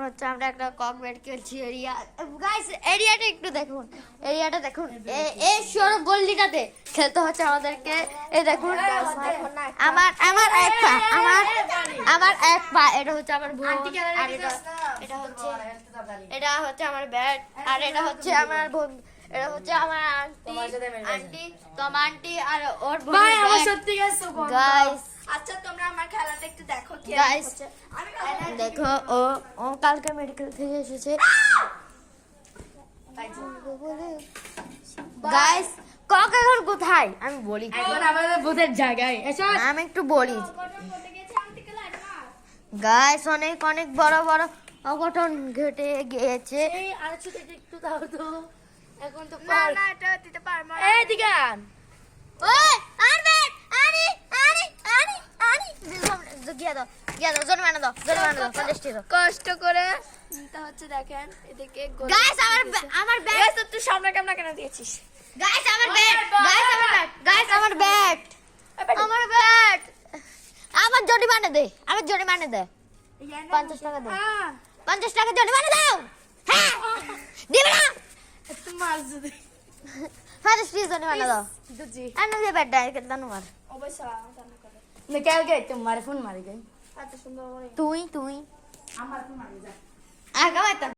হচ্ছে আমরা একটা কক বেড খেলছি এরিয়া গাইস এরিয়াটা একটু দেখুন এরিয়াটা দেখুন এই সরো গল্লিটাতে খেলতে হচ্ছে আমাদেরকে এই দেখুন আমার আমার এক পা আমার এক পা এটা হচ্ছে আমার বোন আর এটা হচ্ছে আমার ব্যাট আর এটা হচ্ছে আমার বোন এটা হচ্ছে আমার আন্টি তোমার আন্টি আর ওর বোন ভাই আমার সত্যি গাইস আচ্ছা তোমরা আমার খেলাটা একটু দেখো কি গাইস হচ্ছে দেখো ও কালকে মেডিকেল থেকে এসেছে গাইস কক এখন কোথায় আমি বলি এখন আমাদের ভূতের জায়গায় এসো আমি একটু বলি গাইস অনেক অনেক বড় বড় অঘটন ঘটে গিয়েছে এই আরেকটু থেকে একটু দাও তো এখন তো না না এটা দিতে পারবো না এই দিকে আন ওই আরে গিয়া দাও জোর মানে দাও 50 টাকা কষ্ট করে নিতে হচ্ছে দেখেন এদিকে গাইস আমার ব্যাট তুই সামনে কেমন কেন দিয়েছিস গাইস আমার ব্যাট আমার জরিমানা দে 50 টাকা দে 50 টাকা জরিমানা দাও হ্যাঁ দিবে না তোমার যদি 50 টাকা জরিমানা দাও দুজি আনো দে ব্যাটটা ধন্যবাদ অবশ্যই मैं क्या गए तुम्हारे फोन मारी गई এত সুন্দর করে তুই हमारे फोन मारी जा আগাও